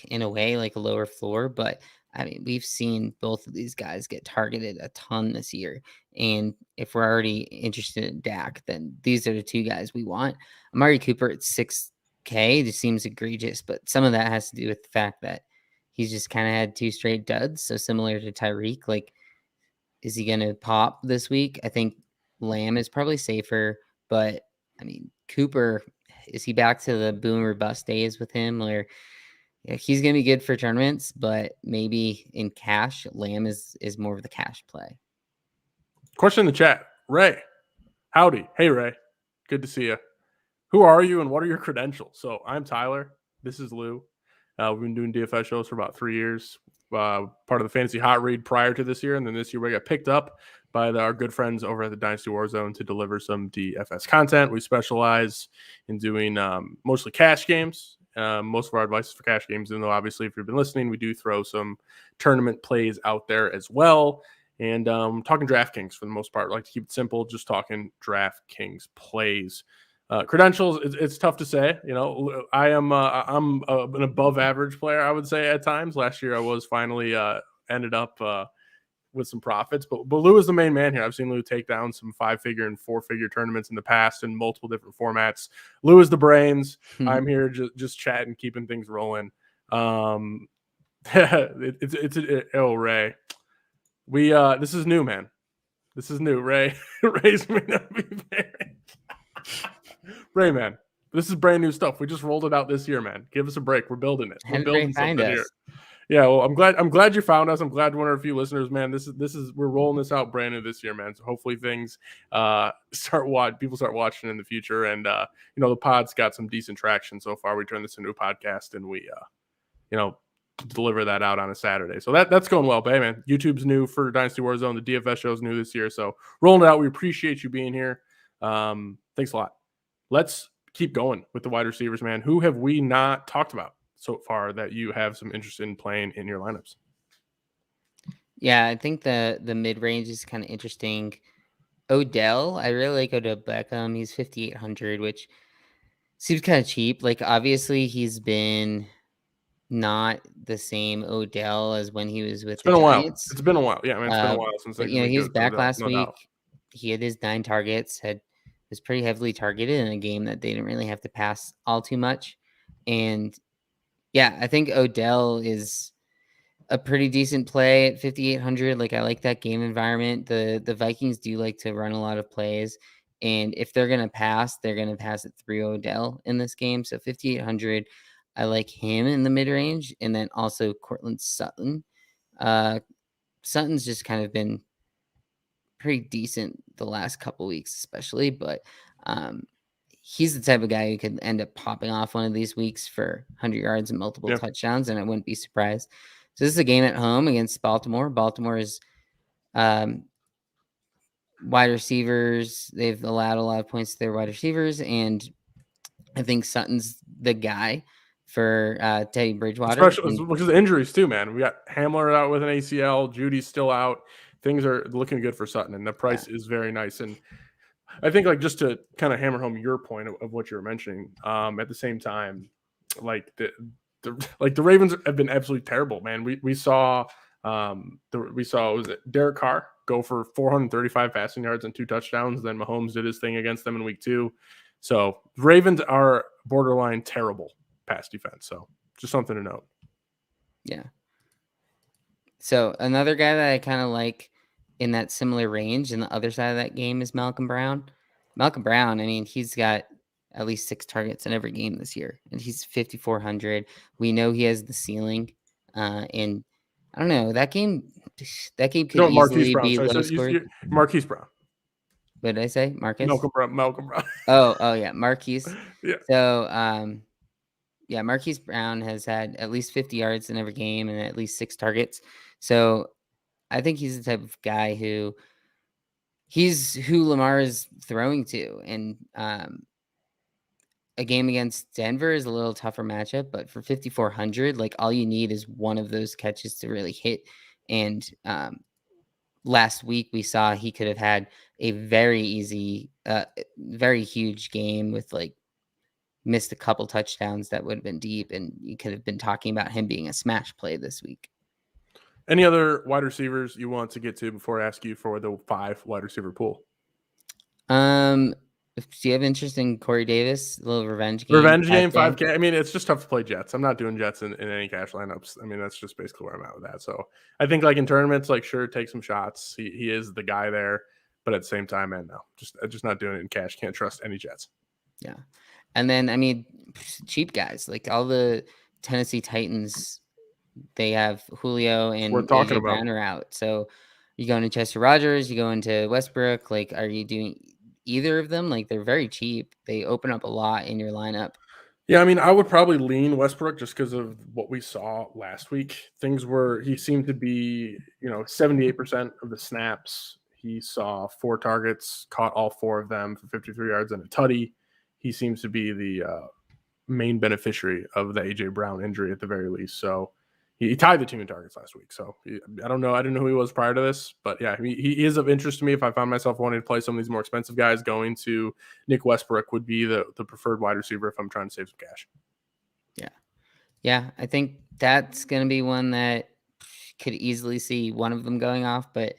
in a way, like a lower floor. But I mean, we've seen both of these guys get targeted a ton this year. And if we're already interested in Dak, then these are the two guys we want. Amari Cooper at 6K just seems egregious, but some of that has to do with the fact that he's just kind of had 2 straight duds. So similar to Tyreek, like, is he going to pop this week? I think Lamb is probably safer, but I mean, Cooper, is he back to the boom or bust days with him? Or he's going to be good for tournaments, but maybe in cash, Lamb is more of the cash play. Question in the chat. Ray. Howdy. Hey, Ray. Good to see you. Who are you and what are your credentials? So I'm Tyler. This is Lou. We've been doing DFS shows for about 3 years. Part of the Fantasy Hot Read prior to this year. And then this year we got picked up by our good friends over at the Dynasty Warzone to deliver some DFS content. We specialize in doing mostly cash games. Most of our advice is for cash games, even though obviously if you've been listening, we do throw some tournament plays out there as well. And talking DraftKings for the most part. I like to keep it simple, just talking DraftKings plays. Credentials, it's tough to say. You know, I'm an above average player, I would say at times. Last year I was finally ended up with some profits, but Lou is the main man here. I've seen Lou take down some 5-figure and 4-figure tournaments in the past in multiple different formats. Lou is the brains. I'm here just chatting, keeping things rolling. Oh, Ray. This is new, man. This is new. Ray. Ray's may not be there. Ray, man. This is brand new stuff. We just rolled it out this year, man. Give us a break. We're building it. We're building something here. Yeah, well, I'm glad you found us. I'm glad one or a few listeners, man. This is we're rolling this out brand new this year, man. So hopefully things people start watching in the future, and the pod's got some decent traction so far. We turned this into a podcast, and we deliver that out on a Saturday. So that's going well, babe, man. YouTube's new for Dynasty Warzone. The DFS show's new this year. So rolling it out. We appreciate you being here. Thanks a lot. Let's keep going with the wide receivers, man. Who have we not talked about so far that you have some interest in playing in your lineups? Yeah, I think the mid-range is kind of interesting. Odell, I really like Odell Beckham. He's 5,800, which seems kind of cheap. Like, obviously, he's been not the same Odell as when he was with the Giants. It's been a while. Yeah, I mean, it's been a while since. But, he was back last week. He had his 9 targets. Was pretty heavily targeted in a game that they didn't really have to pass all too much. And yeah, I think Odell is a pretty decent play at 5,800. Like, I like that game environment. The Vikings do like to run a lot of plays. And if they're going to pass, they're going to pass it through Odell in this game. So 5,800, I like him in the mid-range. And then also Cortland Sutton. Sutton's just kind of been pretty decent the last couple weeks, especially, but he's the type of guy who could end up popping off one of these weeks for 100 yards and multiple touchdowns, and I wouldn't be surprised. So this is a game at home against Baltimore. Baltimore is wide receivers. They've allowed a lot of points to their wide receivers, and I think Sutton's the guy for Teddy Bridgewater. Especially because of injuries too, man. We got Hamler out with an ACL. Judy's still out. Things are looking good for Sutton, and the price is very nice. And I think, like, just to kind of hammer home your point of what you were mentioning, at the same time, like the Ravens have been absolutely terrible, man. We saw was it Derek Carr go for 435 passing yards and 2 touchdowns. Then Mahomes did his thing against them in week 2. So Ravens are borderline terrible pass defense. So just something to note. Yeah. So another guy that I kind of like in that similar range in the other side of that game is Malcolm Brown. Malcolm Brown, I mean, he's got at least 6 targets in every game this year, and he's 5,400. We know he has the ceiling, and I don't know, that game could easily be low scored. Marquise Brown. What did I say? Marcus? Malcolm Brown. Oh yeah, Marquise. Yeah. So Marquise Brown has had at least 50 yards in every game and at least 6 targets. So I think he's the type of guy who Lamar is throwing to. And a game against Denver is a little tougher matchup, but for 5,400, like, all you need is one of those catches to really hit. And last week we saw he could have had a very easy, very huge game with, like, missed a couple touchdowns that would have been deep, and you could have been talking about him being a smash play this week. Any other wide receivers you want to get to before I ask you for the 5 wide receiver pool? Do you have interest in Corey Davis? A little revenge game? Revenge game, 5K. I mean, it's just tough to play Jets. I'm not doing Jets in any cash lineups. I mean, that's just basically where I'm at with that. So I think, like, in tournaments, like, sure, take some shots. He is the guy there, but at the same time, man, no, just not doing it in cash. Can't trust any Jets. Yeah. And then, I mean, cheap guys, like all the Tennessee Titans, they have Julio and AJ Brown are out. So You going to Chester Rogers? You going to Westbrook? Like, are you doing either of them? Like, they're very cheap. They open up a lot in your lineup. Yeah, I mean, I would probably lean Westbrook just because of what we saw last week. He seemed to be, 78% of the snaps. He saw 4 targets, caught all 4 of them for 53 yards and a tutty. He seems to be the main beneficiary of the A.J. Brown injury at the very least. So he tied the team in targets last week. So I don't know. I didn't know who he was prior to this, but yeah, he is of interest to me. If I found myself wanting to play some of these more expensive guys, going to Nick Westbrook would be the preferred wide receiver if I'm trying to save some cash. Yeah, I think that's going to be one that could easily see one of them going off, but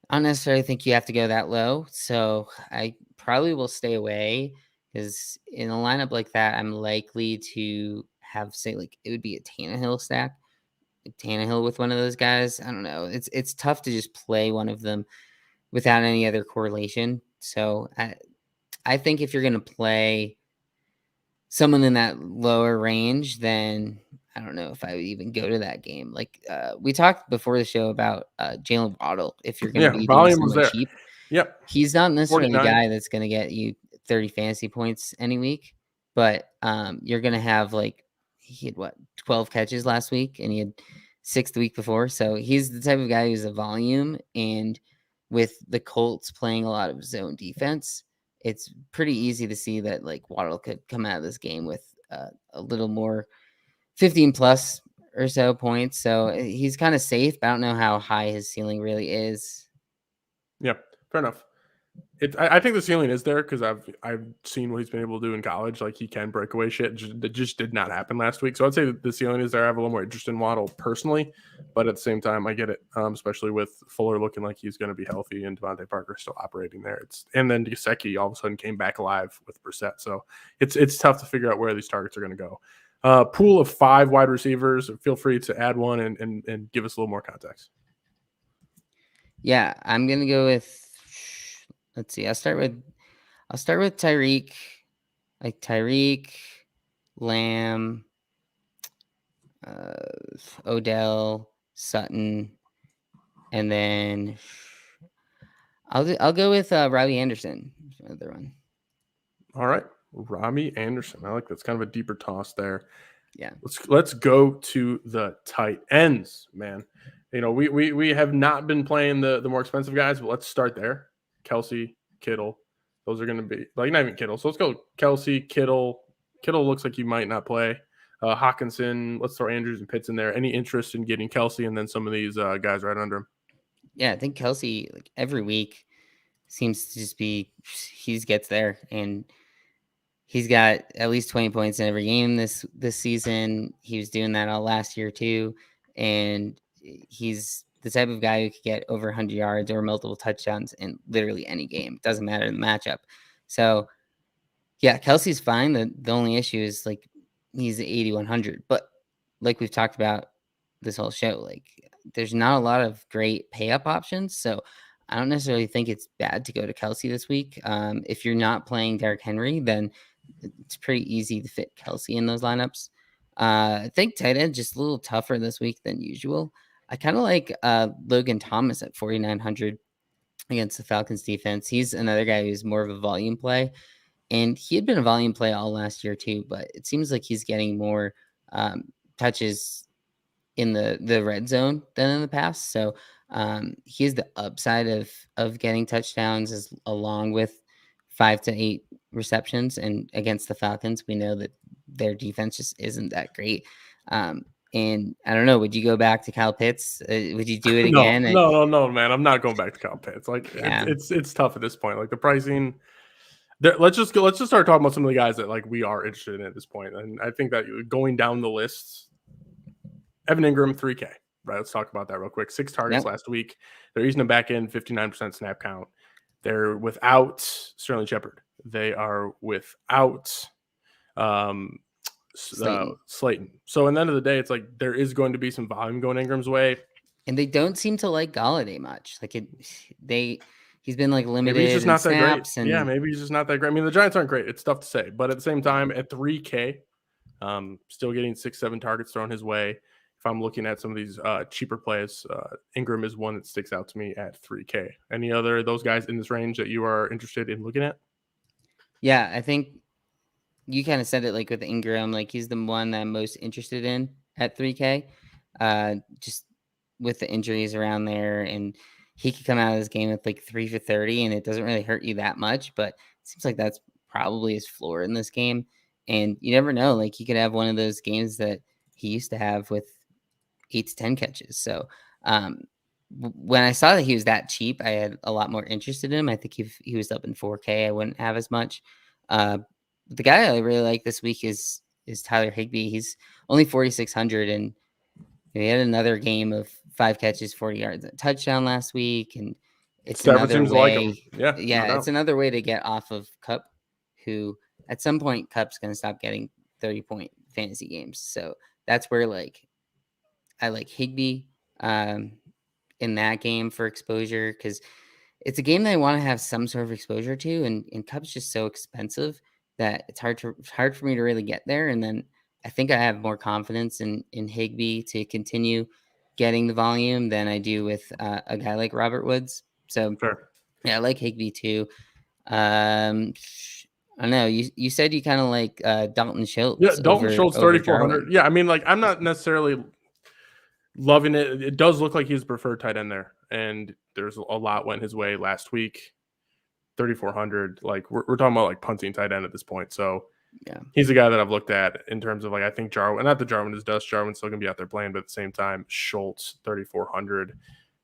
I don't necessarily think you have to go that low. So I probably will stay away because in a lineup like that, I'm likely to have, say, like it would be a Tannehill stack. Tannehill with one of those guys. I don't know. It's tough to just play one of them without any other correlation. So I think if you're going to play someone in that lower range, then I don't know if I would even go to that game. Like we talked before the show about Jalen Waddle. If you're going to be doing volume was someone there. cheap, Yep, he's not necessarily the 49. guy that's going to get you 30 fantasy points any week, but you're going to have he had 12 catches last week, and he had 6 the week before. So he's the type of guy who's a volume, and with the Colts playing a lot of zone defense, it's pretty easy to see that Waddle could come out of this game with a little more 15 plus or so points. So he's kind of safe, but I don't know how high his ceiling really is. Yep, fair enough. I think the ceiling is there because I've seen what he's been able to do in college. Like he can break away shit. That just did not happen last week. So I'd say the ceiling is there. I have a little more interest in Waddle personally, but at the same time, I get it. Especially with Fuller looking like he's going to be healthy and Devontae Parker still operating there. And then Gesicki all of a sudden came back alive with Brissett. So it's tough to figure out where these targets are going to go. Pool of 5 wide receivers. Feel free to add one and give us a little more context. Yeah, I'm gonna go with. Let's see. I'll start with Tyreek, Lamb, Odell, Sutton, and then I'll go with Robbie Anderson. Another one. All right, Robbie Anderson. I like that's kind of a deeper toss there. Yeah. Let's go to the tight ends, man. We have not been playing the more expensive guys, but let's start there. Kelsey, Kittle. Those are going to be not even Kittle. So let's go Kelsey, Kittle. Kittle looks like he might not play. Hawkinson. Let's throw Andrews and Pitts in there. Any interest in getting Kelsey and then some of these guys right under him? Yeah, I think Kelsey every week seems to just be he gets there, and he's got at least 20 points in every game this season. He was doing that all last year too, and he's the type of guy who could get over 100 yards or multiple touchdowns in literally any game. Doesn't matter the matchup. So, yeah, Kelsey's fine. The only issue is he's 8,100. But like we've talked about this whole show, there's not a lot of great pay up options. So I don't necessarily think it's bad to go to Kelsey this week. If you're not playing Derrick Henry, then it's pretty easy to fit Kelsey in those lineups. I think tight end just a little tougher this week than usual. I kind of like Logan Thomas at 4,900 against the Falcons defense. He's another guy who's more of a volume play, and he had been a volume play all last year too, but it seems like he's getting more touches in the red zone than in the past. So he has the upside of getting touchdowns along with 5 to 8 receptions. And against the Falcons, we know that their defense just isn't that great. And I don't know, would you go back to Kyle Pitts? Would you do it again? No, man. I'm not going back to Kyle Pitts. It's tough at this point. The pricing. Let's just start talking about some of the guys that we are interested in at this point. And I think that going down the list, Evan Ingram, 3K. Right, let's talk about that real quick. 6 targets last week. They're easing them back in, 59% snap count. They're without Sterling Shepard. They are without Slayton. So, at the end of the day, it's there is going to be some volume going Ingram's way. And they don't seem to like Galladay much. He's been limited. Maybe he's just not that great. And yeah, maybe he's just not that great. I mean, the Giants aren't great. It's tough to say. But at the same time, at 3K, still getting 6-7 targets thrown his way. If if I'm looking at some of these cheaper plays, Ingram is one that sticks out to me at 3K. Any other of those guys in this range that you are interested in looking at? Yeah, I think you kind of said it like with Ingram, like he's the one that I'm most interested in at 3K. Just with the injuries around there, and he could come out of this game with like 3 for 30, and it doesn't really hurt you that much. But it seems like that's probably his floor in this game. And you never know, like he could have one of those games that he used to have with 8 to 10 catches. So when I saw that he was that cheap, I had a lot more interested in him. I think if he was up in 4K, I wouldn't have as much. The guy I really like this week is Tyler Higby. He's only 4,600, and he had another game of 5 catches, 40 yards, a touchdown last week, and it's Several another teams like him. way. Yeah, no It's another way to get off of Cup, who at some point Cup's going to stop getting 30-point fantasy games. So that's where like I like Higby in that game for exposure, because it's a game that I want to have some sort of exposure to, and Cup's just so expensive that it's hard for me to really get there. And then I think I have more confidence in Higby to continue getting the volume than I do with a guy like Robert Woods. So sure. yeah, I like Higby too. I don't know. You said you kind of like Dalton Schultz. Yeah, Dalton Schultz, over 3,400. Jarwin. Yeah, I mean, like I'm not necessarily loving it. It does look like he's preferred tight end there, and there's a lot went his way last week. 3,400. Like we're talking about like punting tight end at this point. So Yeah, he's a guy that I've looked at in terms of like I think Jarwin. Not that Jarwin is dust. Jarwin's still gonna be out there playing, but at the same time, Schultz 3,400,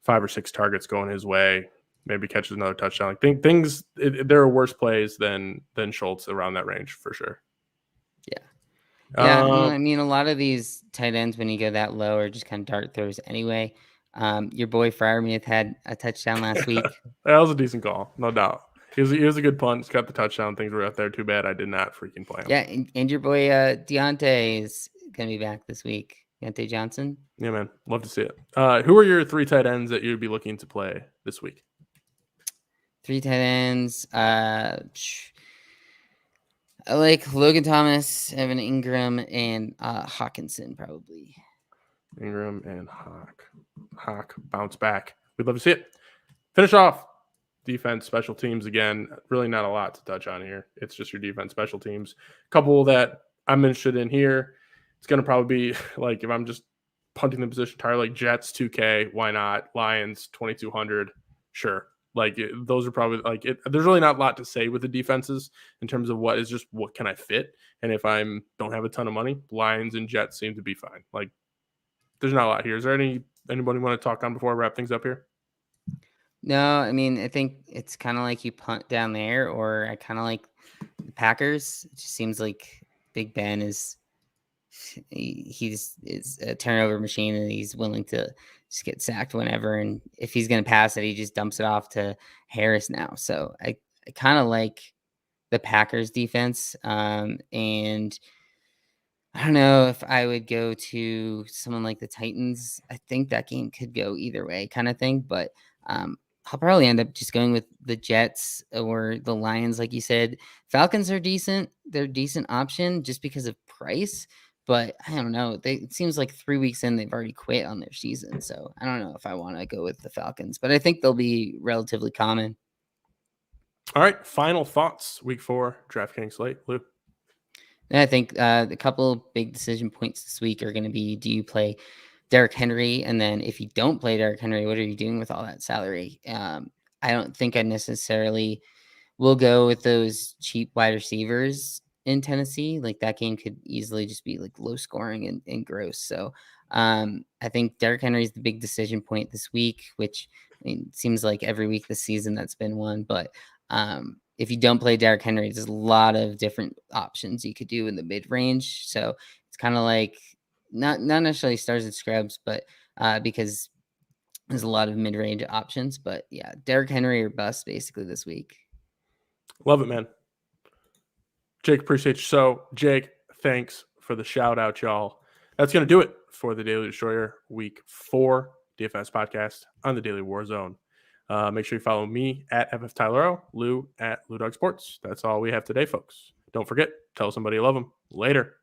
5 or 6 targets going his way. Maybe catches another touchdown. Like things. There are worse plays than Schultz around that range for sure. yeah. I mean, a lot of these tight ends when you go that low are just kind of dart throws anyway. Your boy Freiermuth had a touchdown last week. That was a decent call, no doubt. He was a good punt. He's got the touchdown. Things were out there. Too bad I did not freaking play him. Yeah, and your boy Deontay is gonna be back this week. Deontay Johnson. Yeah, man. Love to see it. Who are your 3 tight ends that you'd be looking to play this week? 3 tight ends. I like Logan Thomas, Evan Ingram, and Hawkinson probably. Ingram and Hawk bounce back. We'd love to see it. Finish off defense, special teams again. Really not a lot to touch on here. It's just your defense, special teams. A couple that I'm interested in here. It's going to probably be like if I'm just punting the position entirely, like Jets 2K, why not? Lions 2,200, sure. Like those are probably like it. There's really not a lot to say with the defenses in terms of what is just what can I fit. And if I'm don't have a ton of money, Lions and Jets seem to be fine. Like there's not a lot here. Is there anybody want to talk on before I wrap things up here? No, I mean I think it's kind of like you punt down there, or I kind of like the Packers. It just seems like Big Ben is a turnover machine, and he's willing to just get sacked whenever. And if he's going to pass it, he just dumps it off to Harris now. So I kind of like the Packers defense. And I don't know if I would go to someone like the Titans. I think that game could go either way kind of thing, but I'll probably end up just going with the Jets or the Lions. Like you said, Falcons are decent. They're a decent option just because of price. But I don't know. It seems like 3 weeks in, they've already quit on their season. So I don't know if I want to go with the Falcons, but I think they'll be relatively common. All right. Final thoughts. Week 4, DraftKings slate. Lou. And I think a couple of big decision points this week are going to be, do you play Derrick Henry? And then if you don't play Derrick Henry, what are you doing with all that salary? I don't think I necessarily will go with those cheap wide receivers in Tennessee. Like that game could easily just be like low scoring and gross. So I think Derrick Henry is the big decision point this week, which I mean, it seems like every week this season that's been one. But if you don't play Derrick Henry, there's a lot of different options you could do in the mid range. So it's kind of like not necessarily stars and scrubs, but because there's a lot of mid range options. But yeah, Derrick Henry or bust basically this week. Love it, man. Jake, appreciate you. So, Jake, thanks for the shout out, y'all. That's going to do it for the Daily Destroyer Week 4 DFS podcast on the Daily Warzone. Make sure you follow me at FF Tylero, Lou at Lou Dog Sports. That's all we have today, folks. Don't forget, tell somebody you love them. Later.